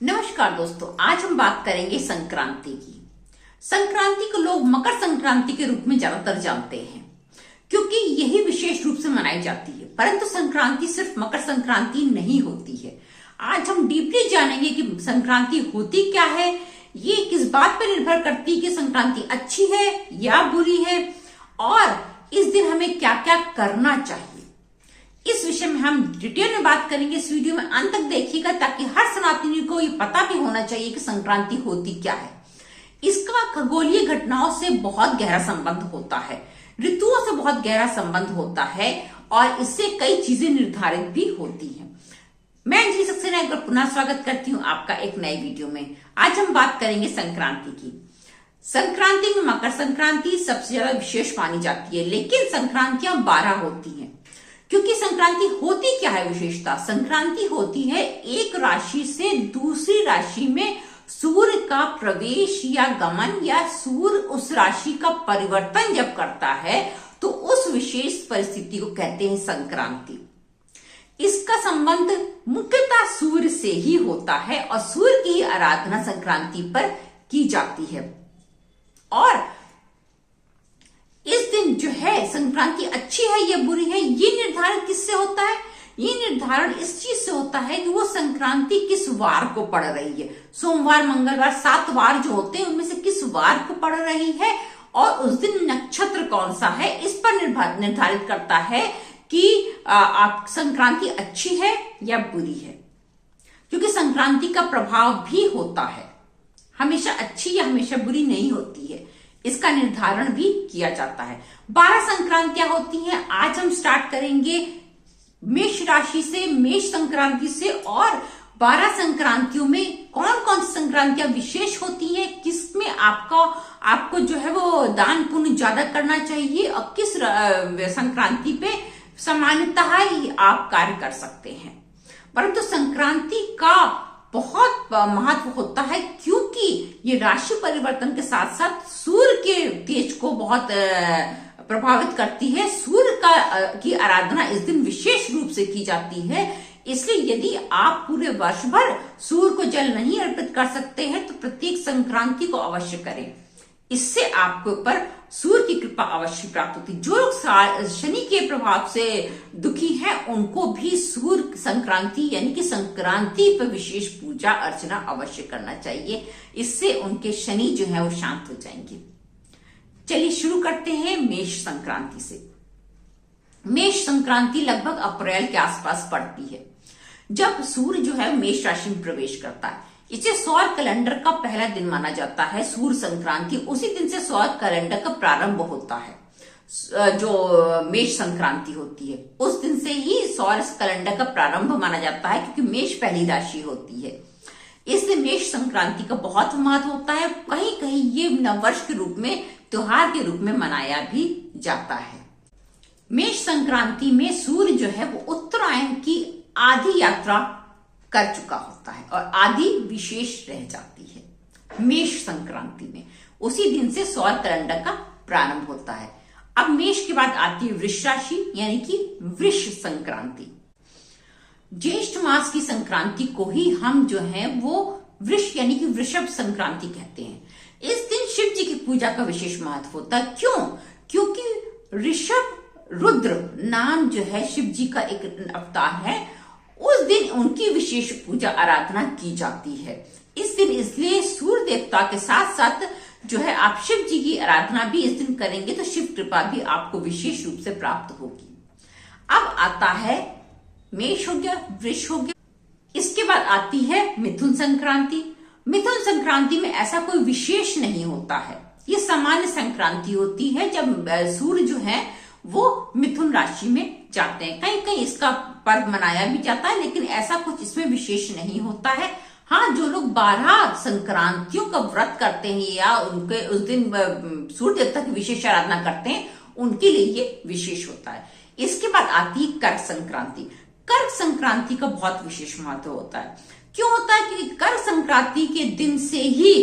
नमस्कार दोस्तों, आज हम बात करेंगे संक्रांति की। संक्रांति को लोग मकर संक्रांति के रूप में ज्यादातर जानते हैं क्योंकि यही विशेष रूप से मनाई जाती है। परंतु संक्रांति सिर्फ मकर संक्रांति नहीं होती है। आज हम डीपली जानेंगे कि संक्रांति होती क्या है, ये किस बात पर निर्भर करती है कि संक्रांति अच्छी है या बुरी है, और इस दिन हमें क्या क्या करना चाहिए। इस विषय में हम डिटेल में बात करेंगे। इस वीडियो में अंत तक देखिएगा ताकि हर सनातनी को ये पता भी होना चाहिए कि संक्रांति होती क्या है। इसका खगोलीय घटनाओं से बहुत गहरा संबंध होता है, ऋतुओं से बहुत गहरा संबंध होता है और इससे कई चीजें निर्धारित भी होती हैं। मैं अंजलि सक्सेना एक बार पुनः स्वागत करती हूँ आपका एक नए वीडियो में। आज हम बात करेंगे संक्रांति की। संक्रांति में मकर संक्रांति सबसे ज्यादा विशेष मानी जाती है, लेकिन संक्रांतियां 12 होती हैं। क्योंकि संक्रांति होती क्या है विशेषता? संक्रांति होती है एक राशि से दूसरी राशि में सूर्य का प्रवेश या गमन, या सूर्य उस राशि का परिवर्तन जब करता है तो उस विशेष परिस्थिति को कहते हैं संक्रांति। इसका संबंध मुख्यतः सूर्य से ही होता है और सूर्य की आराधना संक्रांति पर की जाती है। और इस दिन जो है संक्रांति अच्छी है या बुरी है, ये निर्धारण किससे होता है? ये निर्धारण इस चीज से होता है कि वो संक्रांति किस वार को पड़ रही है। सोमवार, मंगलवार, 7 वार जो होते हैं उनमें से किस वार को पड़ रही है और उस दिन नक्षत्र कौन सा है, इस पर निर्धारित करता है कि आप संक्रांति अच्छी है या बुरी है। क्योंकि संक्रांति का प्रभाव भी होता है, हमेशा अच्छी या हमेशा बुरी नहीं होती है। इसका निर्धारण भी किया जाता है। 12 संक्रांतियां होती हैं। आज हम स्टार्ट करेंगे मेष राशि से, मेष संक्रांति से, और 12 संक्रांतियों में कौन कौन सी संक्रांतियां विशेष होती हैं, किसमें आपको जो है वो दान पुण्य ज्यादा करना चाहिए और किस संक्रांति पे सामान्यतः ही आप कार्य कर सकते हैं। परंतु संक्रांति का बहुत महत्व होता है क्योंकि ये राशि परिवर्तन के साथ साथ सूर्य के तेज को बहुत प्रभावित करती है। सूर्य की आराधना इस दिन विशेष रूप से की जाती है। इसलिए यदि आप पूरे वर्ष भर सूर्य को जल नहीं अर्पित कर सकते हैं तो प्रत्येक संक्रांति को अवश्य करें। इससे आपके ऊपर सूर्य की कृपा अवश्य प्राप्त होती है। जो लोग शनि के प्रभाव से दुखी हैं उनको भी सूर्य संक्रांति यानी कि संक्रांति पर विशेष पूजा अर्चना अवश्य करना चाहिए। इससे उनके शनि जो है वो शांत हो जाएंगे। चलिए शुरू करते हैं मेष संक्रांति से। मेष संक्रांति लगभग अप्रैल के आसपास पड़ती है, जब सूर्य जो है मेष राशि में प्रवेश करता है। इसे सौर कैलेंडर का पहला दिन माना जाता है। सूर्य संक्रांति उसी दिन से सौर कैलेंडर का प्रारंभ होता है। जो मेष संक्रांति होती है उस दिन से ही सौर कैलेंडर का प्रारंभ माना जाता है, क्योंकि मेष पहली राशि होती है। इसलिए मेष संक्रांति का बहुत महत्व होता है। कहीं कहीं ये नववर्ष के रूप में, त्योहार के रूप में मनाया भी जाता है। मेष संक्रांति में सूर्य जो है वो उत्तरायण की आधी यात्रा कर चुका होता है और आदि विशेष रह जाती है। मेष संक्रांति में उसी दिन से सौर कैलेंडर का प्रारंभ होता है। अब मेष के बाद आती है वृष राशि यानी कि वृष संक्रांति। ज्येष्ठ मास की संक्रांति को ही हम जो है वो वृष यानी कि वृषभ संक्रांति कहते हैं। इस दिन शिव जी की पूजा का विशेष महत्व होता है। क्यों? क्योंकि ऋषभ रुद्र नाम जो है शिव जी का एक अवतार है। उस दिन उनकी विशेष पूजा आराधना की जाती है। इस दिन इसलिए सूर्य देवता के साथ साथ जो है आप शिव जी की आराधना भी इस दिन करेंगे तो शिव कृपा भी आपको विशेष रूप से प्राप्त होगी। अब आता है मेष हो गया, वृष हो गया। इसके बाद आती है मिथुन संक्रांति। मिथुन संक्रांति में ऐसा कोई विशेष नहीं होता है। ये सामान्य संक्रांति होती है जब सूर्य जो है वो मिथुन राशि में जाते हैं। कहीं कहीं इसका पर्व मनाया भी जाता है, लेकिन ऐसा कुछ इसमें विशेष नहीं होता है। हाँ, जो लोग 12 संक्रांतियों का व्रत करते हैं या उनके उस दिन सूर्य देवता की विशेष आराधना करते हैं, उनके लिए ये विशेष होता है। इसके बाद आती है कर्क संक्रांति। कर्क संक्रांति का बहुत विशेष महत्व होता है। क्यों होता है? क्योंकि कर्क संक्रांति के दिन से ही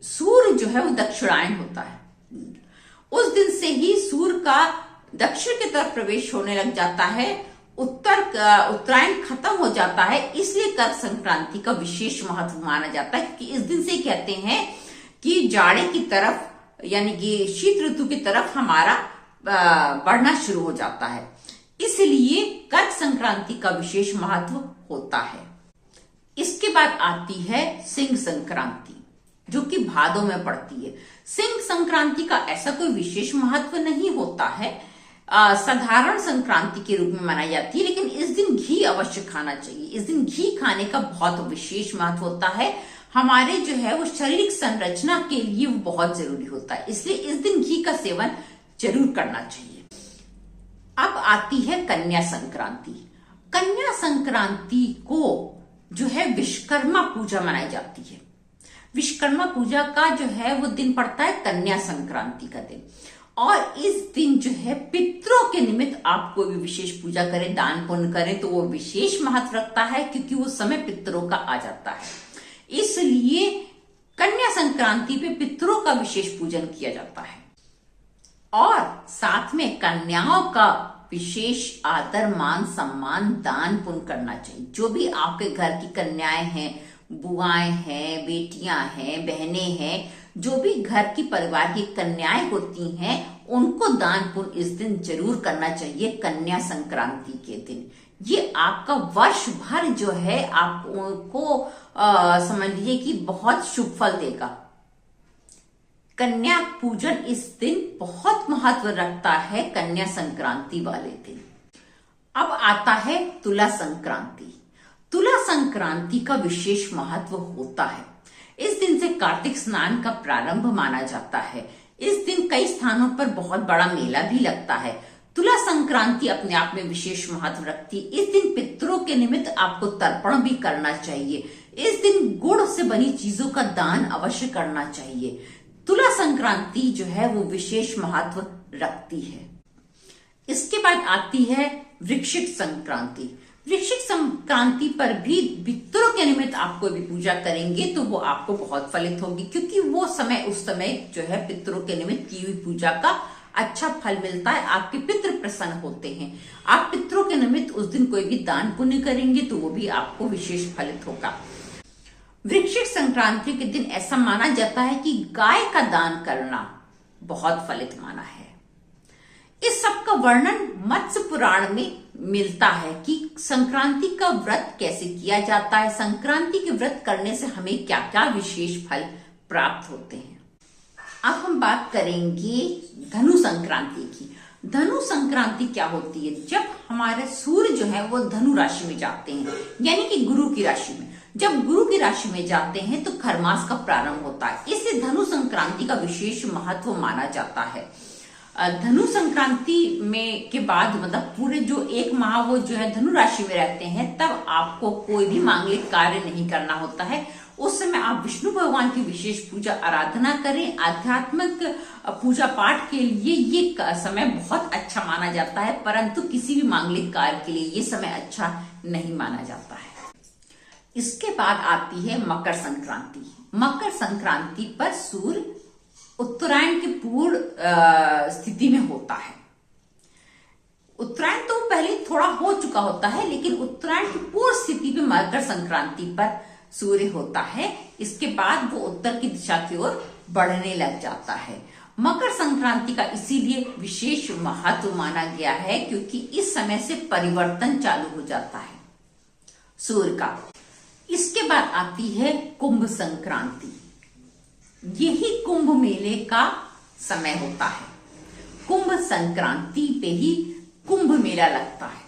सूर्य जो है वो दक्षिणायन होता है। उस दिन से ही सूर्य का दक्षिण की तरफ प्रवेश होने लग जाता है उत्तरायण खत्म हो जाता है, इसलिए कर संक्रांति का विशेष महत्व माना जाता है, क्योंकि इस दिन से कहते हैं कि जाड़े की तरफ यानी कि शीत ऋतु की तरफ हमारा बढ़ना शुरू हो जाता है। इसलिए कर संक्रांति का विशेष महत्व होता है। इसके बाद आती है सिंह संक्रांति, जो कि भादों में पड़ती है। सिंह संक्रांति का ऐसा कोई विशेष महत्व नहीं होता है, साधारण संक्रांति के रूप में मनाई जाती है, लेकिन इस दिन घी अवश्य खाना चाहिए। इस दिन घी खाने का बहुत विशेष महत्व होता है। हमारे जो है वो शारीरिक संरचना के लिए वो बहुत जरूरी होता है, इसलिए इस दिन घी का सेवन जरूर करना चाहिए। अब आती है कन्या संक्रांति। कन्या संक्रांति को जो है विश्वकर्मा पूजा मनाई जाती है। विश्वकर्मा पूजा का जो है वो दिन पड़ता है कन्या संक्रांति का दिन, और इस दिन जो है पितरों के निमित्त आप कोई भी विशेष पूजा करें, दान पुण्य करें, तो वो विशेष महत्व रखता है, क्योंकि वो समय पितरों का आ जाता है। इसलिए कन्या संक्रांति पे पितरों का विशेष पूजन किया जाता है, और साथ में कन्याओं का विशेष आदर, मान, सम्मान, दान पुण्य करना चाहिए। जो भी आपके घर की कन्याएं हैं, बुआएं हैं, बेटियां हैं, बहनें हैं, जो भी घर की परिवार की कन्याएं होती हैं, उनको दान पुण्य इस दिन जरूर करना चाहिए, कन्या संक्रांति के दिन। ये आपका वर्ष भर जो है आपको समझ लीजिए कि बहुत शुभ फल देगा। कन्या पूजन इस दिन बहुत महत्व रखता है, कन्या संक्रांति वाले दिन। अब आता है तुला संक्रांति। तुला संक्रांति का विशेष महत्व होता है। इस दिन से कार्तिक स्नान का प्रारंभ माना जाता है। इस दिन कई स्थानों पर बहुत बड़ा मेला भी लगता है। तुला संक्रांति अपने आप में विशेष महत्व रखती है। इस दिन पितरों के निमित्त आपको तर्पण भी करना चाहिए। इस दिन गुड़ से बनी चीजों का दान अवश्य करना चाहिए। तुला संक्रांति जो है वो विशेष महत्व रखती है। इसके बाद आती है वृश्चिक संक्रांति। वृश्चिक संक्रांति पर भी पितरों के निमित्त आप कोई भी पूजा करेंगे तो वो आपको बहुत फलित होगी, क्योंकि वो उस समय जो है पितरों के निमित्त की हुई पूजा का अच्छा फल मिलता है। आपके पितृ प्रसन्न होते हैं। आप पितरों के निमित्त उस दिन कोई भी दान पुण्य करेंगे तो वो भी आपको विशेष फलित होगा। वृश्चिक संक्रांति के दिन ऐसा माना जाता है कि गाय का दान करना बहुत फलित माना है। इस सब का वर्णन मत्स्य पुराण में मिलता है कि संक्रांति का व्रत कैसे किया जाता है, संक्रांति के व्रत करने से हमें क्या क्या विशेष फल प्राप्त होते हैं। अब हम बात करेंगे धनु संक्रांति की। धनु संक्रांति क्या होती है? जब हमारे सूर्य जो है वो धनु राशि में जाते हैं, यानी कि गुरु की राशि में। जब गुरु की राशि में जाते हैं तो खरमास का प्रारंभ होता है। इसलिए धनु संक्रांति का विशेष महत्व माना जाता है। धनु संक्रांति में के बाद मतलब पूरे जो एक माह वो जो है धनु राशि में रहते हैं, तब आपको कोई भी मांगलिक कार्य नहीं करना होता है। उस समय आप विष्णु भगवान की विशेष पूजा आराधना करें। आध्यात्मिक पूजा पाठ के लिए ये समय बहुत अच्छा माना जाता है, परंतु किसी भी मांगलिक कार्य के लिए ये समय अच्छा नहीं माना जाता है। इसके बाद आती है मकर संक्रांति। मकर संक्रांति पर सूर्य उत्तरायण की पूर्ण स्थिति में होता है। उत्तरायण तो पहले थोड़ा हो चुका होता है, लेकिन उत्तरायण की पूर्ण स्थिति में मकर संक्रांति पर सूर्य होता है। इसके बाद वो उत्तर की दिशा की ओर बढ़ने लग जाता है। मकर संक्रांति का इसीलिए विशेष महत्व माना गया है, क्योंकि इस समय से परिवर्तन चालू हो जाता है सूर्य का। इसके बाद आती है कुंभ संक्रांति। यही कुंभ मेले का समय होता है। कुंभ संक्रांति पे ही कुंभ मेला लगता है।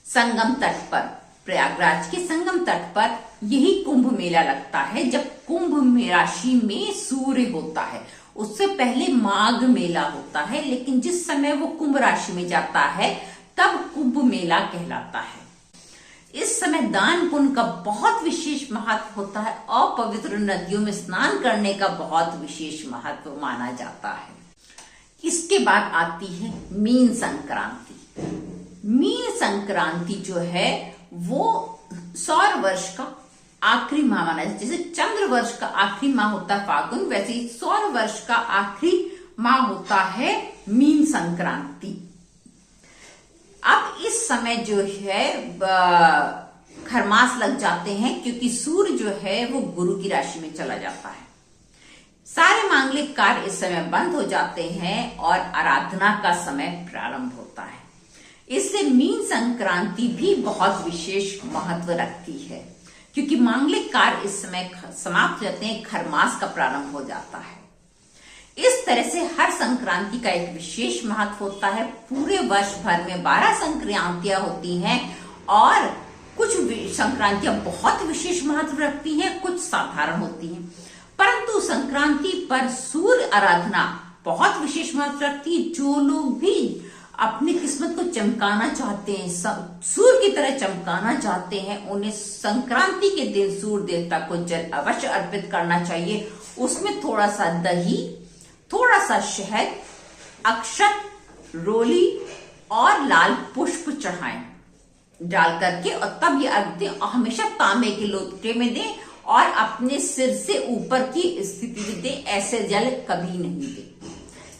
संगम तट पर, प्रयागराज के संगम तट पर यही कुंभ मेला लगता है, जब कुंभ राशि में सूर्य होता है। उससे पहले माघ मेला होता है, लेकिन जिस समय वो कुंभ राशि में जाता है तब कुंभ मेला कहलाता है। इस समय दान पुण्य का बहुत विशेष महत्व होता है और पवित्र नदियों में स्नान करने का बहुत विशेष महत्व माना जाता है। इसके बाद आती है मीन संक्रांति। मीन संक्रांति जो है वो सौर वर्ष का आखिरी माह माना जाता है। जैसे चंद्र वर्ष का आखिरी माह होता है फागुन, वैसे ही सौर वर्ष का आखिरी माह होता है मीन संक्रांति। अब इस समय जो है खरमास लग जाते हैं, क्योंकि सूर्य जो है वो गुरु की राशि में चला जाता है। सारे मांगलिक कार्य इस समय बंद हो जाते हैं और आराधना का समय प्रारंभ होता है। इसलिए मीन संक्रांति भी बहुत विशेष महत्व रखती है, क्योंकि मांगलिक कार्य इस समय समाप्त हो जाते हैं, खरमास का प्रारंभ हो जाता है। इस तरह से हर संक्रांति का एक विशेष महत्व होता है। पूरे वर्ष भर में 12 संक्रांतियां होती हैं और कुछ संक्रांतियां बहुत विशेष महत्व रखती हैं, कुछ साधारण होती हैं, परंतु संक्रांति पर सूर्य आराधना बहुत विशेष महत्व रखती है। जो लोग भी अपनी किस्मत को चमकाना चाहते हैं, सूर्य की तरह चमकाना चाहते हैं, उन्हें संक्रांति के दिन सूर्य देवता को जल अवश्य अर्पित करना चाहिए। उसमें थोड़ा सा दही, थोड़ा सा शहद, अक्षत, रोली और लाल पुष्प चढ़ाएं डाल करके, और तब ये अर्घ दें। और हमेशा तांबे के लोटे में दें और अपने सिर से ऊपर की स्थिति में दें, ऐसे जल कभी नहीं दें।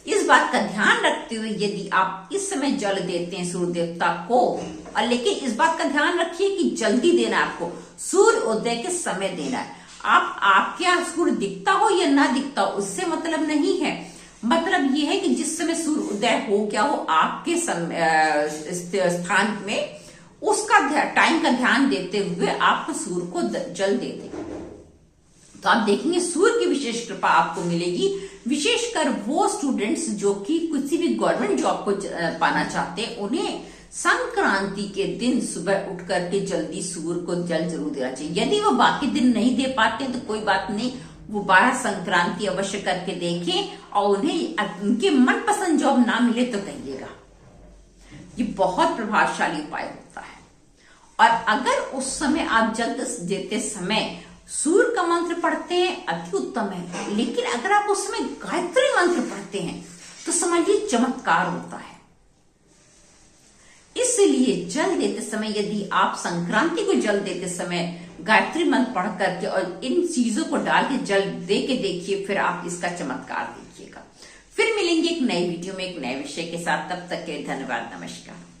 इस बात का ध्यान रखते हुए यदि आप इस समय जल देते हैं सूर्य देवता को, और लेकिन इस बात का ध्यान रखिए कि जल्दी देना, आपको सूर्य उदय के समय देना है। आपके यहाँ सूर्य दिखता हो या ना दिखता हो उससे मतलब नहीं है, मतलब ये है कि जिस समय सूर्य उदय हो क्या हो आपके स्थान में, उसका टाइम का ध्यान देते हुए आप सूर्य को जल दे दें, तो आप देखेंगे सूर्य की विशेष कृपा आपको मिलेगी। विशेषकर वो स्टूडेंट्स जो कि किसी भी गवर्नमेंट जॉब को पाना चाहते हैं, उन्हें संक्रांति के दिन सुबह उठ करके जल्दी सूर्य को जल जरूर देना चाहिए। यदि वो बाकी दिन नहीं दे पाते तो कोई बात नहीं, वो 12 संक्रांति अवश्य करके देखें, और उन्हें उनके मनपसंद जॉब ना मिले तो कहिएगा। ये बहुत प्रभावशाली उपाय होता है। और अगर उस समय आप जल देते समय सूर्य का मंत्र पढ़ते हैं, अति उत्तम है। लेकिन अगर आप उसमें गायत्री मंत्र पढ़ते हैं तो समझिए चमत्कार होता है। इसलिए जल देते समय यदि आप संक्रांति को जल देते समय गायत्री मंत्र पढ़ करके और इन चीजों को डाल के जल दे के देखिए, फिर आप इसका चमत्कार देखिएगा। फिर मिलेंगे एक नई वीडियो में एक नए विषय के साथ। तब तक के धन्यवाद, नमस्कार।